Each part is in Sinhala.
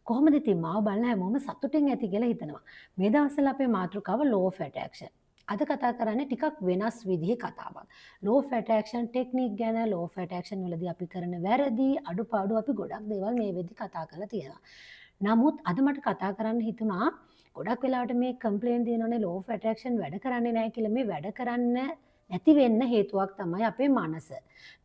කොහොමද ඉතින් මාව බලන හැමෝම සතුටින් ඇති කියලා හිතනවා. මේ දවස්වල අපේ මාතෘකාව law of attraction. අද කතා කරන්නේ ටිකක් වෙනස් විදිහේ කතාවක්. law of attraction technique ගැන, law of attraction වලදී අපි කරන වැරදි, අඩුපාඩු අපි ගොඩක් දේවල් මේ වෙද්දි කතා කරලා තියෙනවා. නමුත් අද මට කතා කරන්න හිතුණා ගොඩක් වෙලාවට මේ කම්ප්ලේන් දෙනවනේ law of attraction වැඩ කරන්නේ නැහැ කියලා. මේ වැඩ කරන්න නැති වෙන්න හේතුවක් තමයි අපේ මනස.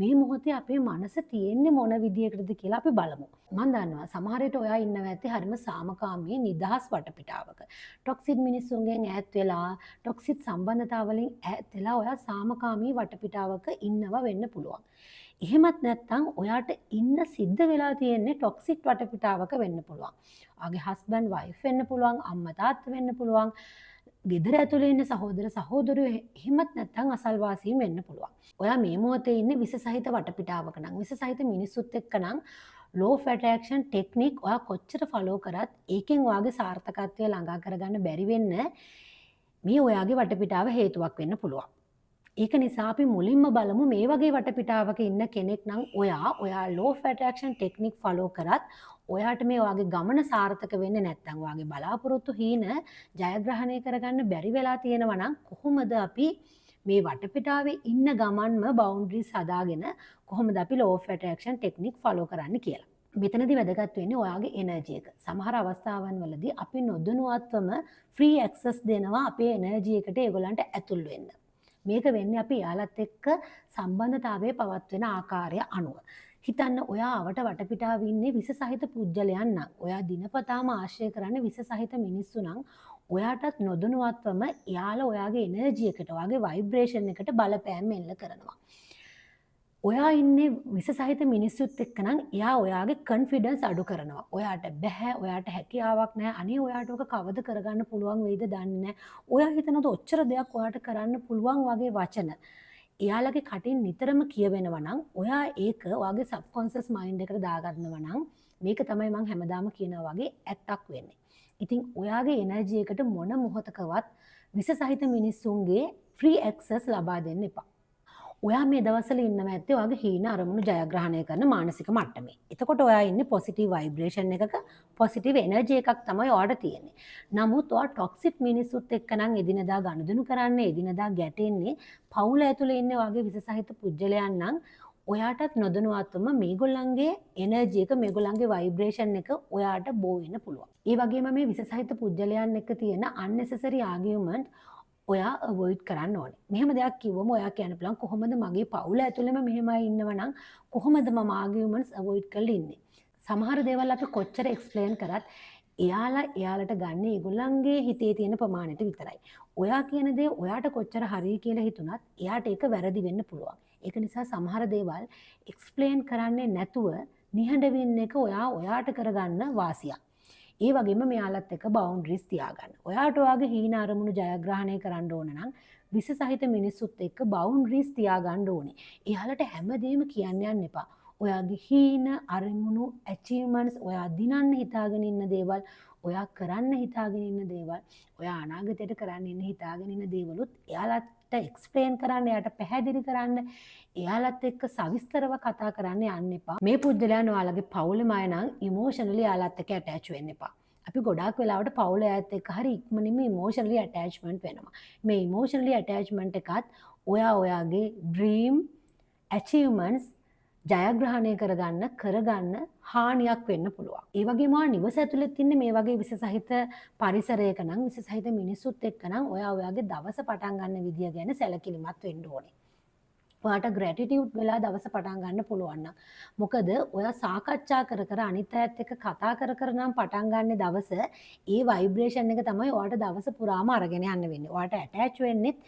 මේ මොහොතේ අපේ මනස තියෙන්නේ මොන විදියකටද කියලා අපි බලමු. මම දන්නවා සමහර විට ඔයා ඉන්නවා ඇති හරිම සාමකාමී නිදහස් වටපිටාවක. ටොක්සික් මිනිස්සුන්ගෙන් ඈත් වෙලා, ටොක්සික් සම්බන්ධතාවලින් ඈත් වෙලා ඔයා සාමකාමී වටපිටාවක ඉන්නවා වෙන්න පුළුවන්. එහෙමත් නැත්නම් ඔයාට ඉන්න සිද්ධ වෙලා තියෙන්නේ ටොක්සික් වටපිටාවක වෙන්න පුළුවන්. ඔයාගේ හස්බන්ඩ් වයිෆ් වෙන්න පුළුවන්, අම්මා තාත්තා වෙන්න පුළුවන්. ගෙදර ඇතුලේ ඉන්න සහෝදර සහෝදරයෝ එහෙමත් නැත්නම් අසල්වාසීන් වෙන්න පුළුවන්. ඔයා මේ මොහොතේ ඉන්නේ විස සහිත වටපිටාවක නම් විස සහිත මිනිස්සුත් එක්ක නම් law of attraction technique ඔයා කොච්චර follow කරත් ඒකෙන් ඔයාගේ සාර්ථකත්වය ළඟා කරගන්න බැරි වෙන්න මේ ඔයාගේ වටපිටාව හේතුවක් වෙන්න පුළුවන්. ඒක නිසා අපි මුලින්ම බලමු මේ වගේ වටපිටාවක ඉන්න කෙනෙක් නම් ඔයා law of attraction technique follow කරත් ඔයාට මේ ඔයාගේ ගමන සාර්ථක වෙන්නේ නැත්නම් ඔයාගේ බලාපොරොත්තු හීන ජයග්‍රහණය කරගන්න බැරි වෙලා තියෙනවා නම් කොහොමද අපි මේ වටපිටාවේ ඉන්න ගමන්ම බවුන්ඩරිස් හදාගෙන කොහොමද අපි law of attraction technique follow කරන්න කියලා. මෙතනදී වැදගත් වෙන්නේ ඔයාගේ එනර්ජි එක. සමහර අවස්ථාවන් වලදී අපි නොදැනුවත්වම free access දෙනවා අපේ එනර්ජි එකට ඒගොල්ලන්ට ඇතුල් වෙන්න. මේක වෙන්නේ අපි යාලත් එක්ක සම්බන්ධතාවයේ පවත්වන ආකාරය අනුව. හිතන්න ඔයා අවට වටපිටාවේ ඉන්නේ විස සහිත පුජ්‍යලයන් නම් ඔයා දිනපතාම ආශ්‍රය කරන්නේ විස සහිත මිනිස්සු නම් ඔයාටත් නොදැනුවත්වම යාලා ඔයාගේ එනර්ජි එකට ඔයාගේ ভাইබ්‍රේෂන් එකට බලපෑම් එල්ල කරනවා. ඔයා ඉන්නේ විස සහිත මිනිස්සුත් එක්ක නම් එයා ඔයාගේ කොන්ෆිඩන්ස් අඩු කරනවා. ඔයාට බෑ, ඔයාට හැකියාවක් නැහැ. අනේ ඔයාට ඔක කවද කරගන්න පුළුවන් වෙයිද දන්නේ නැහැ. ඔයා හිතනද ඔච්චර දෙයක් ඔයාට කරන්න පුළුවන් වගේ වචන එයාලගේ කටින් නිතරම කියවෙනවා නම් ඔයා ඒක ඔයාගේ සබ්කොන්ෂස් මයින්ඩ් එකට දාගන්නවා නම් මේක තමයි මම හැමදාම කියනවා වගේ ඇත්තක් වෙන්නේ. ඉතින් ඔයාගේ එනර්ජි එකට මොන මොහොතකවත් විස සහිත මිනිස්සුන්ගේ ෆ්‍රී ඇක්සස් ලබා දෙන්න එපා. ඔයා මේ දවස්වල ඉන්නවා ඇත්තේ ඔයාගේ හීන අරමුණු ජයග්‍රහණය කරන මානසික මට්ටමේ. එතකොට ඔයා ඉන්නේ පොසිටිව් ভাইබ්‍රේෂන් එකක, පොසිටිව් එනර්ජි එකක් තමයි ඔයාට තියෙන්නේ. නමුත් ඔයා ටොක්සික් මිනිස්සුත් එක්ක නම් එදිනදා ගනුදෙනු කරන්නේ, එදිනදා ගැටෙන්නේ, පවුල ඇතුලේ ඉන්නේ ඔයාගේ විස සහිත පුජ්‍යලයන් නම් ඔයාටත් නොදැනුවත්වම මේගොල්ලන්ගේ එනර්ජි එක, මේගොල්ලන්ගේ ভাইබ්‍රේෂන් එක ඔයාට බෝ වෙන්න පුළුවන්. ඒ වගේම මේ විස සහිත පුජ්‍යලයන් එක්ක තියෙන unnecessary argument ඔයා අවොයිඩ් කරන්න ඕනේ. මෙහෙම දෙයක් කිව්වම ඔයා කියන්න පුළුවන් කොහොමද මගේ පවුල ඇතුළෙම මෙහෙමයි ඉන්නවනම් කොහොමද මම ආගියුමන්ට්ස් අවොයිඩ් කරලා ඉන්නේ. සමහර දේවල් අපි කොච්චර එක්ස්ප්ලেইন කරත් එයාලට ගන්න ඒගොල්ලන්ගේ හිතේ තියෙන ප්‍රමාණයට විතරයි. ඔයා කියන දේ ඔයාට කොච්චර හරි කියලා හිතුණත් එයාට ඒක වැරදි වෙන්න පුළුවන්. ඒක නිසා සමහර දේවල් එක්ස්ප්ලেইন කරන්නේ නැතුව නිහඬ වෙන්න එක ඔයාට කරගන්න වාසියක්. ඒ වගේම මෙයාලත් එක්ක බවුන්ඩරිස් තියාගන්න. ඔයාට ඔයාගේ හීන අරමුණු ජයග්‍රහණය කරන්න ඕන නම් විස සහිත මිනිස්සුත් එක්ක බවුන්ඩරිස් තියාගන්න ඕනේ. එයාලට හැමදේම කියන්න යන්න එපා. ඔයාගේ හීන අරමුණු ඇචීව්මන්ට්ස්, ඔයා දිනන්න හිතාගෙන ඉන්න දේවල්, ඔයා කරන්න හිතාගෙන ඉන්න දේවල්, ඔයා අනාගතයට කරන්න ඉන්න හිතාගෙන ඉන්න දේවලුත් එයාලට එක්ස්ප්ලেইন කරන්න, එයාට පැහැදිලි කරන්න, එයාලත් එක්ක සවිස්තරව කතා කරන්න යන්න එපා. මේ පුද්ගලයන් ඔයාලගේ පවුලේ අය නම් ඉමෝෂනලි එයාලත් එක්ක ඇටච් වෙන්න එපා. අපි ගොඩාක් වෙලාවට පවුල ඈත් එක්ක හරි ඉක්මනින්ම ඉමෝෂනලි ඇටැච්මන්ට් වෙනවා. මේ ඉමෝෂනලි ඇටැච්මන්ට් එකත් ඔයාගේ ඩ්‍රීම් ඇචීව්මන්ට්ස් ජයග්‍රහණය කරගන්න හානියක් වෙන්න පුළුවන්. ඒ වගේම නිවස ඇතුළේ ඉන්න මේ වගේ විස සහිත පරිසරයක නම් විස සහිත මිනිස්සුත් එක්ක නම් ඔයාගේ දවස පටන් ගන්න විදිය ගැන සැලකිලිමත් වෙන්න ඕනේ. ඔයාට ග්‍රැටිටියුඩ් වෙලා දවස පටන් ගන්න පුළුවන් නම්. මොකද ඔයා සාකච්ඡා කර අනිත් අයත් එක්ක කතා කර නම් පටන් ගන්න දවස ඒ ভাইබ්‍රේෂන් එක තමයි ඔයාට දවස පුරාම අරගෙන යන්න වෙන්නේ. ඔයාට ඇටැච් වෙන්නෙත්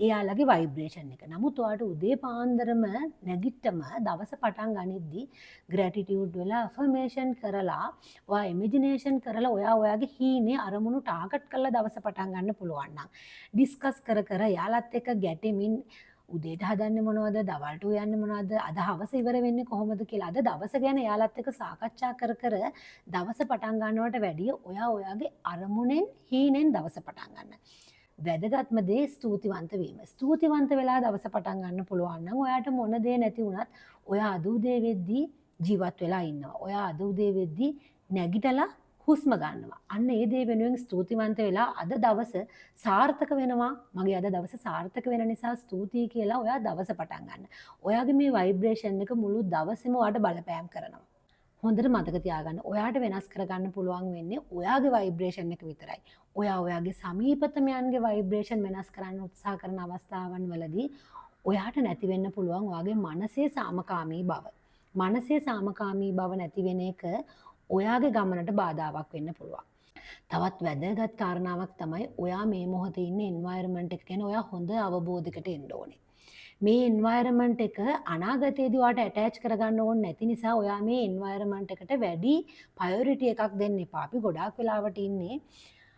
එයාලගේ ভাইබ්‍රේෂන් එක. නමුත් ඔයාට උදේ පාන්දරම නැගිට්ටම දවස පටන් ගනිද්දි ග්‍රැටිටියුඩ් වෙලා අෆර්මේෂන් කරලා ඔයා ඉමේජිනේෂන් කරලා ඔයාගේ හීනේ අරමුණු ටාගට් කරලා දවස පටන් ගන්න පුළුවන් නම් ඩිස්කස් කර එයාලත් එක්ක ගැටෙමින් උදේට හදන්නේ මොනවද, දවල්ට උයන්නේ මොනවද, අද හවස ඉවර වෙන්නේ කොහොමද කියලා අද දවස ගැන එයාලත් එක්ක සාකච්ඡා කර දවස පටන් ගන්නවට වැඩිය ඔයාගේ අරමුණෙන් හීනෙන් දවස පටන් ගන්න. වැදගත්ම දේ ස්තුතිවන්ත වීම. ස්තුතිවන්ත වෙලා දවස පටන් ගන්න පුළුවන් නම් ඔයාට මොන දේ නැති වුණත් ඔයා අද උදේ වෙද්දී ජීවත් වෙලා ඉන්නවා. ඔයා අද උදේ වෙද්දී නැගිටලා හුස්ම ගන්නවා. අන්න ඒ දේ වෙනුවෙන් ස්තුතිවන්ත වෙලා අද දවස සාර්ථක වෙනවා. මගේ අද දවස සාර්ථක වෙන නිසා ස්තුතියි කියලා ඔයා දවස පටන් ගන්න. ඔයාගේ මේ ভাইබ්‍රේෂන් එක මුළු දවසේම ඔයාට බලපෑම් කරනවා. හොඳට මතක තියාගන්න. ඔයාට වෙනස් කරගන්න පුළුවන් වෙන්නේ ඔයාගේ ভাইබ්‍රේෂන් එක විතරයි. ඔයා ඔයාගේ සමීපතමයන්ගේ ভাইබ්‍රේෂන් වෙනස් කරන්න උත්සාහ කරන අවස්ථාවන් වලදී ඔයාට නැති වෙන්න පුළුවන් ඔයාගේ මනසේ සාමකාමී බව. මනසේ සාමකාමී බව නැති වෙන එක ඔයාගේ ගමනට බාධාවක් වෙන්න පුළුවන්. තවත් වැදගත් කාරණාවක් තමයි ඔයා මේ මොහොතේ ඉන්න එන්වයරන්මන්ට් එක ගැන ඔයා හොඳ අවබෝධයකට එන්න ඕනේ. මේ එන්වයරන්මන්ට් එක අනාගතයේදී ඔයාට ඇටච් කරගන්න ඕනේ නැති නිසා ඔයා මේ එන්වයරන්මන්ට් එකට වැඩි ප්‍රයොරිටි එකක් දෙන්න එපා. අපි ගොඩාක් වෙලාවට ඉන්නේ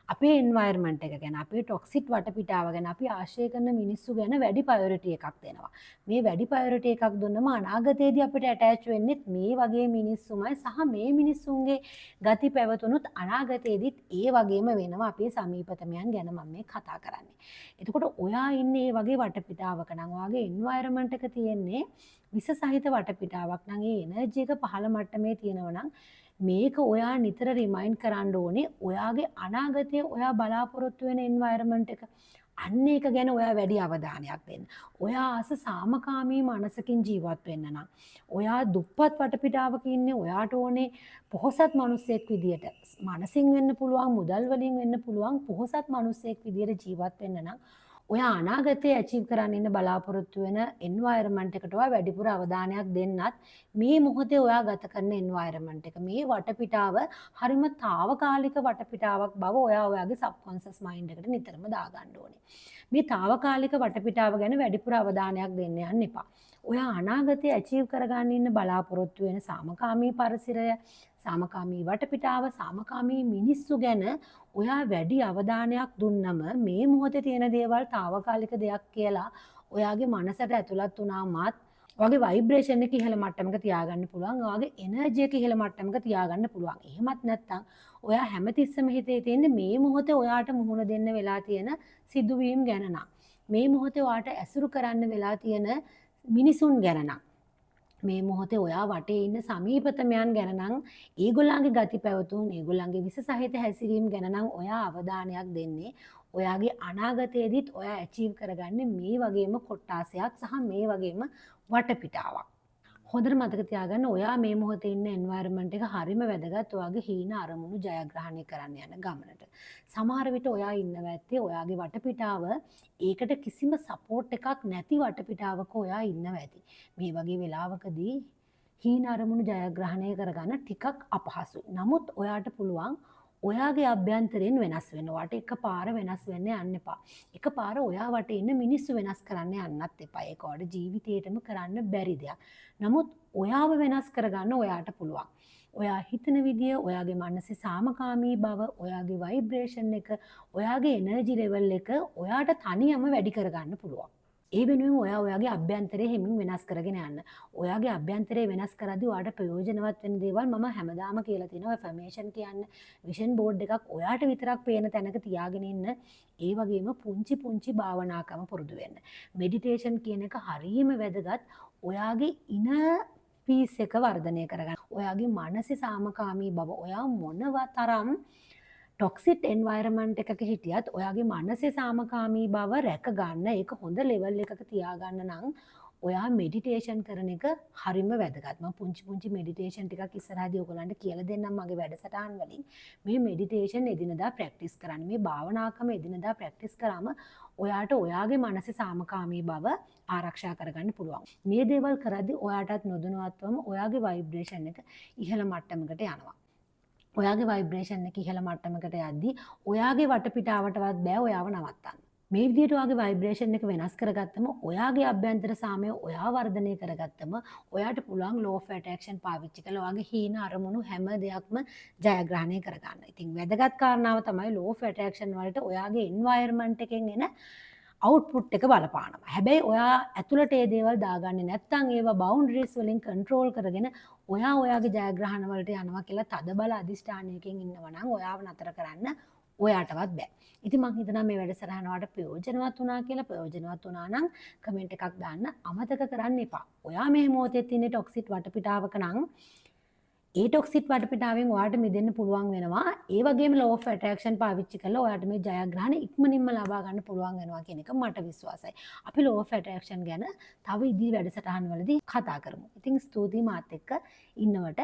අපේ එන්වයරන්මන්ට් එක ගැන, අපේ ටොක්සික් වටපිටාව ගැන, අපි ආශ්‍රය කරන මිනිස්සු ගැන වැඩි ප්‍රයොරිටි එකක් දෙනවා. මේ වැඩි ප්‍රයොරිටි එකක් දුන්නම අනාගතයේදී අපිට ඇටච් වෙන්නේ මේ වගේ මිනිස්සුමයි සහ මේ මිනිස්සුන්ගේ ගති පැවතුනොත් අනාගතයේදීත් ඒ වගේම වෙනවා අපේ සමීපතමයන් ගැන මම මේ කතා කරන්නේ. එතකොට ඔයා ඉන්නේ මේ වගේ වටපිටාවක නම් ඔයාගේ එන්වයරන්මන්ට් එක තියෙන්නේ විස සහිත වටපිටාවක් නම් ඒ එනර්ජි එක පහළ මට්ටමේ තියෙනවා නම් මේක ඔයා නිතර රිමයින්ඩ් කරන්න ඕනේ ඔයාගේ අනාගතයේ ඔයා බලාපොරොත්තු වෙන එන්වයරන්මන්ට් එක අන්න ඒක ගැන ඔයා වැඩි අවධානයක් දෙන්න. ඔයා ආස සාමකාමී මනසකින් ජීවත් වෙන්න නම් ඔයා දුප්පත් වටපිටාවක ඉන්නේ ඔයාට ඕනේ පොහොසත් මිනිසෙක් විදියට මනසින් වෙන්න පුළුවන් මුදල් වලින් වෙන්න පුළුවන් පොහොසත් මිනිසෙක් විදියට ජීවත් වෙන්න නම් ඔයා අනාගතයේ ඇචීව් කරන්න ඉන්න බලාපොරොත්තු වෙන එන්වයරන්මන්ට් එකට ඔයා වැඩිපුර අවධානයක් දෙන්නත් මේ මොහොතේ ඔයා ගත කරන එන්වයරන්මන්ට් එක මේ වටපිටාව හරිම తాවකාලික වටපිටාවක් බව ඔයා ඔයාගේ සබ්කොන්ෂස් මයින්ඩ් එකට නිතරම දාගන්න ඕනේ. මේ తాවකාලික වටපිටාව ගැන වැඩිපුර අවධානයක් දෙන්න යන්න එපා. ඔයා අනාගතයේ ඇචීව් කරගන්න ඉන්න බලාපොරොත්තු වෙන සාමකාමී පරිසරය, සාමකාමී වටපිටාව, සාමකාමී මිනිස්සු ගැන ඔයා වැඩි අවධානයක් දුන්නම මේ මොහොතේ තියෙන දේවල් తాවකාලික දෙයක් කියලා ඔයාගේ මනසට ඇතුළත් වුණාමත් ඔයාගේ ভাইබ්‍රේෂන් එක ඉහළ මට්ටමක තියාගන්න පුළුවන්. ඔයාගේ එනර්ජි එක ඉහළ මට්ටමක තියාගන්න පුළුවන්. එහෙමත් නැත්නම් ඔයා හැමතිස්සෙම හිතේ තියෙන්නේ මේ මොහොතේ ඔයාට මුහුණ දෙන්න වෙලා තියෙන සිදුවීම් ගැන නම්. මේ මොහොතේ ඔයාට ඇසුරු කරන්න වෙලා තියෙන මිනිසුන් ගැන නම්. මේ මොහොතේ ඔයා වටේ ඉන්න සමීපතමයන් ගැන නම් ඒගොල්ලන්ගේ ගති පැවතුම් ඒගොල්ලන්ගේ විස සහිත හැසිරීම් ගැන නම් ඔයා අවධානයක් දෙන්නේ ඔයාගේ අනාගතයේදීත් ඔයා ඇචීව් කරගන්නේ මේ වගේම කොට්ටාසයක් සහ මේ වගේම වටපිටාවක්. හොඳට මතක තියාගන්න ඔයා මේ මොහොතේ ඉන්න එන්වයරන්මන්ට් එක හරිම වැදගත් ඔයාගේ හීන අරමුණු ජයග්‍රහණය කරන්න යන ගමනට. සමහර විට ඔයා ඉන්නව ඇත්තේ ඔයාගේ වටපිටාව ඒකට කිසිම සපෝට් එකක් නැති වටපිටාවක ඔයා ඉන්නව ඇති. මේ වගේ වෙලාවකදී හීන අරමුණු ජයග්‍රහණය කරගන්න ටිකක් අපහසුයි. නමුත් ඔයාට පුළුවන් ඔයාගේ අභ්‍යන්තරයෙන් වෙනස් වෙන්න. ඔයාට එකපාර වෙනස් වෙන්න යන්න එපා. එකපාර ඔයා වටේ ඉන්න මිනිස්සු වෙනස් කරන්න යන්නත් එපා. ඒක ඔයාට ජීවිතේටම කරන්න බැරි දෙයක්. නමුත් ඔයාව වෙනස් කරගන්න ඔයාට පුළුවන්. ඔයා හිතන විදිය, ඔයාගේ මනසේ සාමකාමී බව, ඔයාගේ ভাইබ්‍රේෂන් එක, ඔයාගේ එනර්ජි ලෙවල් එක ඔයාට තනියම වැඩි කරගන්න පුළුවන්. ඒ වෙනුවෙන් ඔයා ඔයාගේ අභ්‍යන්තරය හිමින් වෙනස් කරගෙන යන්න. ඔයාගේ අභ්‍යන්තරය වෙනස් කරද්දී ඔයාට ප්‍රයෝජනවත් වෙන දේවල් මම හැමදාම කියලා තියෙනවා. ඇෆර්මේෂන් කියන්නේ විෂන් බෝඩ් එකක් ඔයාට විතරක් පේන තැනක තියාගෙන ඉන්න. ඒ වගේම පුංචි පුංචි භාවනාකම පුරුදු වෙන්න. මෙඩිටේෂන් කියන එක හරියම වැදගත්. ඔයාගේ ඉනර් පීස් එක වර්ධනය කරගන්න. ඔයාගේ මනසේ සාමකාමී බව ඔයා මොනතරම් ටොක්සික් එන්වයරන්මන්ට් එකක හිටියත් ඔයාගේ මනසේ සාමකාමී බව රැක ගන්න ඒක හොඳ ලෙවල් එකක තියාගන්න නම් ඔයා මෙඩිටේෂන් කරන එක හරිම වැදගත්. මම පුංචි මෙඩිටේෂන් ටිකක් ඉස්සරහදී ඔයගලන්ට කියලා දෙන්නම් මගේ වැඩසටහන් වලින්. මේ මෙඩිටේෂන් එදිනදා ප්‍රැක්ටිස් කරන්න. මේ භාවනාකම එදිනදා ප්‍රැක්ටිස් කරාම ඔයාට ඔයාගේ මනසේ සාමකාමී බව ආරක්ෂා කරගන්න පුළුවන්. මේ දේවල් කරද්දී ඔයාටත් නොදැනුවත්වම ඔයාගේ ভাইබ්‍රේෂන් එක ඉහළ මට්ටමකට යනවා. ඔයාගේ ভাইබ්‍රේෂන් එක ඉහළ මට්ටමකට යද්දී ඔයාගේ වටපිටාවටවත් බෑ ඔයාව නවත්තන්න. මේ විදිහට ඔයාගේ ভাইබ්‍රේෂන් එක වෙනස් කරගත්තම ඔයාගේ අභ්‍යන්තර සාමය ඔයා වර්ධනය කරගත්තම ඔයාට පුළුවන් ලෝ ඔෆ් ඇට්‍රැක්ෂන් පාවිච්චි කරලා ඔයාගේ හීන අරමුණු හැම දෙයක්ම ජයග්‍රහණය කරගන්න. ඉතින් වැදගත් කාරණාව තමයි ලෝ ඔෆ් ඇට්‍රැක්ෂන් වලට ඔයාගේ එන්වයරන්මන්ට් එකෙන් එන අවුට්පුට් එක බලපානවා. හැබැයි ඔයා ඇතුළට ඒ දේවල් දාගන්නේ නැත්නම් ඒවා බවුන්ඩරිස් වලින් කන්ට්‍රෝල් කරගෙන ඔයා ඔයාගේ ජයග්‍රහණ වලට යනවා කියලා තදබල අධිෂ්ඨානයකින් ඉන්නවා නම් ඔයාව නතර කරන්න ඔයාටවත් බෑ. ඉතින් මම හිතනවා මේ වැඩසටහන ඔයාලට ප්‍රයෝජනවත් වුණා කියලා. ප්‍රයෝජනවත් වුණා නම් කමෙන්ට් එකක් දාන්න අමතක කරන්න එපා. ඔයා මේ මොහොතේ තියෙන ටොක්සික් වටපිටාවක නම් ඒ ටොක්සික් වටපිටාවෙන් ඔයාලට මිදෙන්න පුළුවන් වෙනවා. ඒ වගේම law of attraction පාවිච්චි කරලා ඔයාලට මේ ජයග්‍රහණ ඉක්මනින්ම ලබා ගන්න පුළුවන් වෙනවා කියන එක මට විශ්වාසයි. අපි law of attraction ගැන තව ඉදිරි වැඩසටහන් වලදී කතා කරමු. ඉතින් ස්තුතියි මාත් එක්ක ඉන්නවට.